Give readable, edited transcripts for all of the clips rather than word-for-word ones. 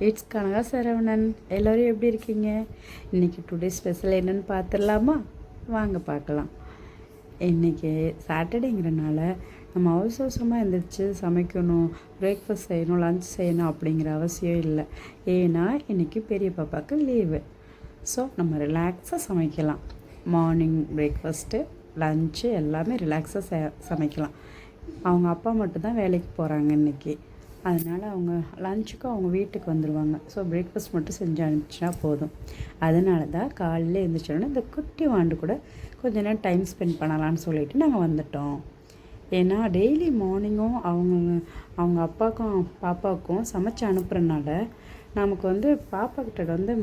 It's Kanaka Saravanan. எல்லோரும் எப்படி இருக்கீங்க? இன்றைக்கி டுடே ஸ்பெஷல் என்னென்னு பார்த்துடலாமா? வாங்க பார்க்கலாம். இன்றைக்கி சாட்டர்டேங்கிறனால நம்ம அவசரமாக எழுந்திரிச்சு சமைக்கணும், பிரேக்ஃபாஸ்ட் செய்யணும், லன்ச் செய்யணும் அப்படிங்கிற அவசியம் இல்லை. ஏன்னா இன்றைக்கி பெரிய பாப்பாவுக்கு லீவு. ஸோ நம்ம ரிலாக்ஸாக சமைக்கலாம். மார்னிங் பிரேக்ஃபாஸ்ட்டு, லன்ச்சு எல்லாமே ரிலாக்ஸாக சமைக்கலாம். அவங்க அப்பா மட்டும்தான் வேலைக்கு போகிறாங்க இன்றைக்கி. அதனால் அவங்க லஞ்சுக்கும் அவங்க வீட்டுக்கு வந்துடுவாங்க. ஸோ பிரேக்ஃபாஸ்ட் மட்டும் செஞ்சு அனுப்பிச்சினா போதும். அதனால தான் காலையில் எழுந்திரிச்சோடனே இந்த குட்டி வாண்டு கூட கொஞ்ச நேரம் டைம் ஸ்பெண்ட் பண்ணலான்னு சொல்லிவிட்டு நாங்கள் வந்துட்டோம். ஏன்னா டெய்லி மார்னிங்கும் அவங்க அப்பாவுக்கும் பாப்பாவுக்கும் சமைச்சு அனுப்புகிறனால நமக்கு பாப்பாக்கிட்ட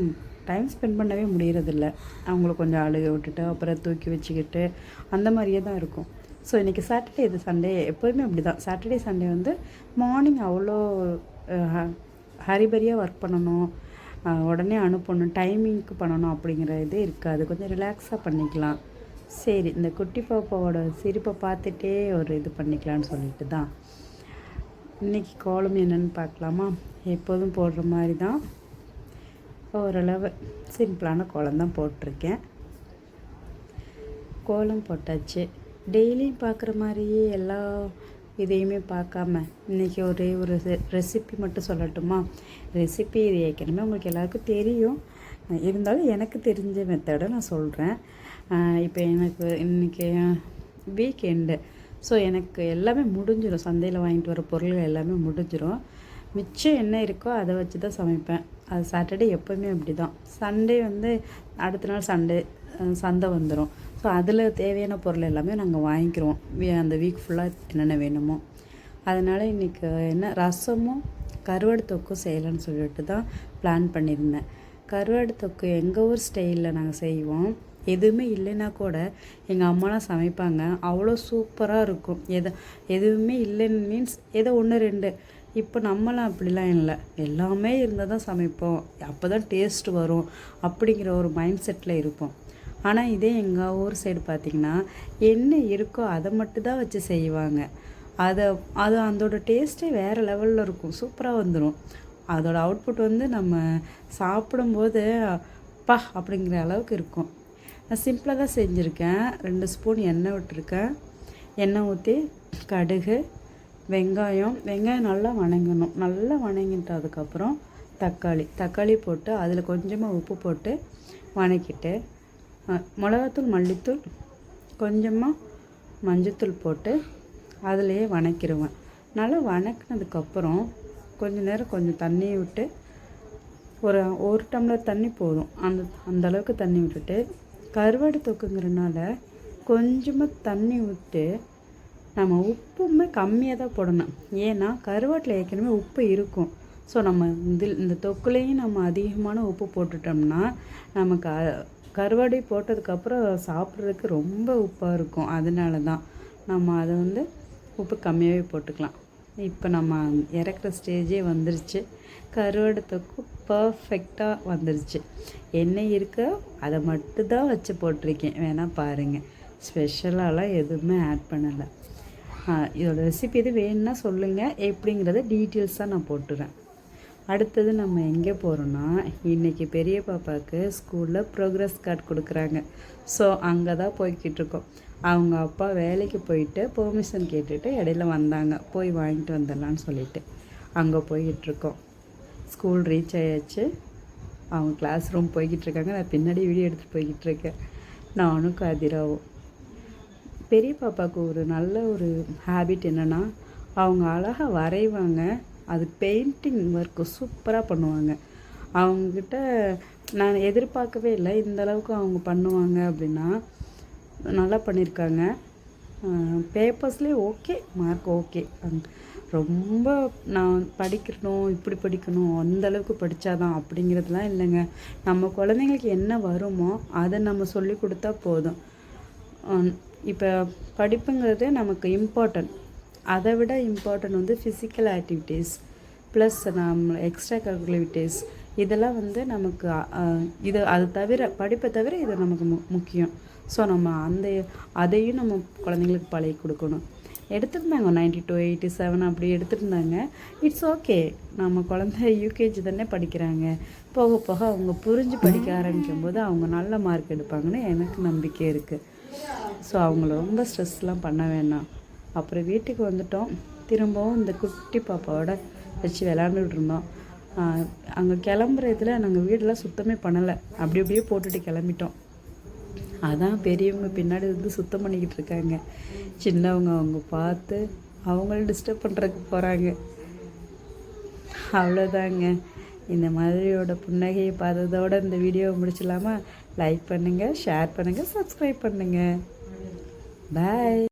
டைம் ஸ்பெண்ட் பண்ணவே முடியறதில்ல. அவங்கள கொஞ்சம் அழுக விட்டுட்டு அப்புறம் தூக்கி வச்சுக்கிட்டு அந்த மாதிரியே தான் இருக்கும். ஸோ இன்றைக்கி சாட்டர்டே, இது சண்டே எப்போதுமே அப்படி தான். சாட்டர்டே சண்டே மார்னிங் அவ்வளோ ஹரிபரியாக ஒர்க் பண்ணணும், உடனே அனுப்பணும், டைமிங்க்கு பண்ணணும் அப்படிங்கிற இது இருக்காது. கொஞ்சம் ரிலாக்ஸாக பண்ணிக்கலாம். சரி, இந்த குட்டி பாப்பாவோட சிரிப்பை பார்த்துட்டே ஒரு இது பண்ணிக்கலான்னு சொல்லிட்டு தான் இன்றைக்கி கோலம் என்னென்னு பார்க்கலாமா? எப்போதும் போடுற மாதிரி தான் ஓரளவு சிம்பிளான கோலம் தான் போட்டிருக்கேன். கோலம் போட்டாச்சு. டெய்லியும் பார்க்குற மாதிரியே எல்லா இதையுமே பார்க்காம இன்றைக்கி ஒரே ஒரு ரெசிபி மட்டும் சொல்லட்டுமா? ரெசிபி இது ஏற்கனவே உங்களுக்கு எல்லாருக்கும் தெரியும், இருந்தாலும் எனக்கு தெரிஞ்ச மெத்தடை நான் சொல்கிறேன். இப்போ எனக்கு இன்றைக்கி வீக்கெண்டு. ஸோ எனக்கு எல்லாமே முடிஞ்சிடும். சந்தையில் வாங்கிட்டு வர பொருள்கள் எல்லாமே முடிஞ்சிடும். மிச்சம் என்ன இருக்கோ அதை வச்சு தான் சமைப்பேன். அது சாட்டர்டே எப்போவுமே அப்படி தான். சண்டே அடுத்த நாள் சந்தை வந்துடும். ஸோ அதில் தேவையான பொருள் எல்லாமே நாங்கள் வாங்கிக்கிறோம். அந்த வீக் ஃபுல்லாக என்னென்ன வேணுமோ. அதனால் இன்றைக்கி ரசமும் கருவாடு தொக்கும் செய்யலான்னு சொல்லிட்டு தான் பிளான் பண்ணியிருந்தேன். கருவாடு தொக்கு எங்கள் ஊர் ஸ்டைலில் நாங்கள் செய்வோம். எதுவுமே இல்லைன்னா கூட எங்கள் அம்மாலாம் சமைப்பாங்க, அவ்வளோ சூப்பராக இருக்கும். எதுவுமே இல்லைன்னு மீன்ஸ் ஏதோ ஒன்று ரெண்டு. இப்போ நம்மளாம் அப்படிலாம் இல்லை, எல்லாமே இருந்தால் தான் சமைப்போம், அப்போ தான் டேஸ்ட் வரும் அப்படிங்கிற ஒரு மைண்ட் செட்டில் இருப்போம். ஆனால் இதே எங்கள் ஊர் சைடு பார்த்திங்கன்னா என்ன இருக்கோ அதை மட்டும்தான் வச்சு செய்வாங்க. அது அதோட டேஸ்ட்டே வேறு லெவலில் இருக்கும், சூப்பராக வந்துடும். அதோட அவுட்புட் நம்ம சாப்பிடும்போது பா அப்படிங்கிற அளவுக்கு இருக்கும். நான் சிம்பிளாக தான் செஞ்சுருக்கேன். 2 ஸ்பூன் எண்ணெய் விட்டுருக்கேன். எண்ணெய் ஊற்றி கடுகு, வெங்காயம் நல்லா வணங்கணும். நல்லா வணங்கிட்டதுக்கப்புறம் தக்காளி போட்டு அதில் கொஞ்சமாக உப்பு போட்டு வணக்கிட்டு மிளகாத்தூள், மல்லித்தூள், கொஞ்சமாக மஞ்சத்தூள் போட்டு அதிலையே வணக்கிடுவேன். நல்லா வணக்கினதுக்கப்புறம் கொஞ்சம் தண்ணியை விட்டு ஒரு டம்ளர் தண்ணி போதும். அந்த அளவுக்கு தண்ணி விட்டுட்டு, கருவாடு தொக்குங்கிறனால கொஞ்சமாக தண்ணி விட்டு நம்ம உப்புமே கம்மியாக தான் போடணும். ஏன்னா கருவாட்டில் ஏற்கனவே உப்பு இருக்கும். ஸோ நம்ம இந்த தொக்குலேயும் நம்ம அதிகமான உப்பு போட்டுட்டோம்னா நமக்கு கருவாடி போட்டதுக்கப்புறம் சாப்பிட்றதுக்கு ரொம்ப உப்பாக இருக்கும். அதனால தான் நம்ம அதை உப்பு கம்மியாகவே போட்டுக்கலாம். இப்போ நம்ம இறக்குற ஸ்டேஜே வந்துருச்சு. கருவாடு தொக்கு பர்ஃபெக்டாக வந்துருச்சு. எண்ணெய் இருக்க அதை மட்டும்தான் வச்சு போட்டிருக்கேன், வேணால் பாருங்கள். ஸ்பெஷலாலாம் எதுவுமே ஆட் பண்ணலை. இதோட ரெசிபி எது வேணும்னா சொல்லுங்கள், எப்படிங்கிறத டீட்டெயில்ஸாக நான் போட்டுறேன். அடுத்தது நம்ம எங்கே போகிறோன்னா, இன்றைக்கி பெரிய பாப்பாவுக்கு ஸ்கூலில் ப்ரோக்ரஸ் கார்டு கொடுக்குறாங்க. ஸோ அங்கே தான் போய்கிட்டு இருக்கோம். அவங்க அப்பா வேலைக்கு போயிட்டு பெர்மிஷன் கேட்டுட்டு இடையில வந்தாங்க, போய் வாங்கிட்டு வந்துடலான்னு சொல்லிட்டு அங்கே போய்கிட்டுருக்கோம். ஸ்கூல் ரீச் ஆயாச்சு. அவங்க கிளாஸ் ரூம் போய்கிட்டுருக்காங்க. நான் பின்னாடி வீடியோ எடுத்துகிட்டு போய்கிட்டுருக்கேன், நானும் கதிராவும். பெரிய பாப்பாவுக்கு ஒரு நல்ல ஒரு ஹேபிட் என்னென்னா, அவங்க அழகாக வரைவாங்க. அது பெயிண்டிங் ஒர்க்கு சூப்பராக பண்ணுவாங்க. அவங்கக்கிட்ட நான் எதிர்பார்க்கவே இல்லை இந்த அளவுக்கு அவங்க பண்ணுவாங்க அப்படின்னா. நல்லா பண்ணியிருக்காங்க. பேப்பர்ஸ்லேயே ஓகே, மார்க் ஓகே. ரொம்ப நான் இப்படி படிக்கணும், அந்தளவுக்கு படித்தாதான் அப்படிங்கிறதுலாம் இல்லைங்க. நம்ம குழந்தைங்களுக்கு என்ன வருமோ அதை நம்ம சொல்லி கொடுத்தா போதும். இப்போ படிப்புங்கிறது நமக்கு இம்பார்ட்டன்ட். அதை விட இம்பார்ட்டன்ட் ஃபிசிக்கல் ஆக்டிவிட்டீஸ் ப்ளஸ் நம்ம எக்ஸ்ட்ரா கரிக்குலர் இதெல்லாம் நமக்கு அது தவிர, படிப்பை தவிர இது நமக்கு முக்கியம். ஸோ நம்ம அதையும் நம்ம குழந்தைங்களுக்கு பழகி கொடுக்கணும். எடுத்திருந்தாங்க 92 87 அப்படி எடுத்திருந்தாங்க. இட்ஸ் ஓகே, நம்ம குழந்தை யூகேஜி தானே படிக்கிறாங்க. போக போக அவங்க புரிஞ்சு படிக்க ஆரம்பிக்கும்போது அவங்க நல்ல மார்க் எடுப்பாங்கன்னு எனக்கு நம்பிக்கை இருக்குது. ஸோ அவங்கள ரொம்ப ஸ்ட்ரெஸ்லாம் பண்ண வேணாம். அப்புறம் வீட்டுக்கு வந்துட்டோம். திரும்பவும் இந்த குட்டி பாப்பாவோட வச்சு விளாண்டுட்டு இருந்தோம். அங்கே கிளம்புறதுல நாங்கள் வீடெல்லாம் சுத்தமே பண்ணலை, அப்படி அப்படியே போட்டுட்டு கிளம்பிட்டோம். அதான் பெரியவங்க பின்னாடி வந்து சுத்தம் பண்ணிக்கிட்டு இருக்காங்க. சின்னவங்க அவங்க பார்த்து அவங்கள டிஸ்டர்ப் பண்ணுறதுக்கு போகிறாங்க. அவ்வளோதாங்க. இந்த மாதிரியோட புன்னகையை பார்த்ததோட இந்த வீடியோவை முடிச்சிடலாமா? லைக் பண்ணுங்கள், ஷேர் பண்ணுங்கள், சப்ஸ்கிரைப் பண்ணுங்கள். பாய்.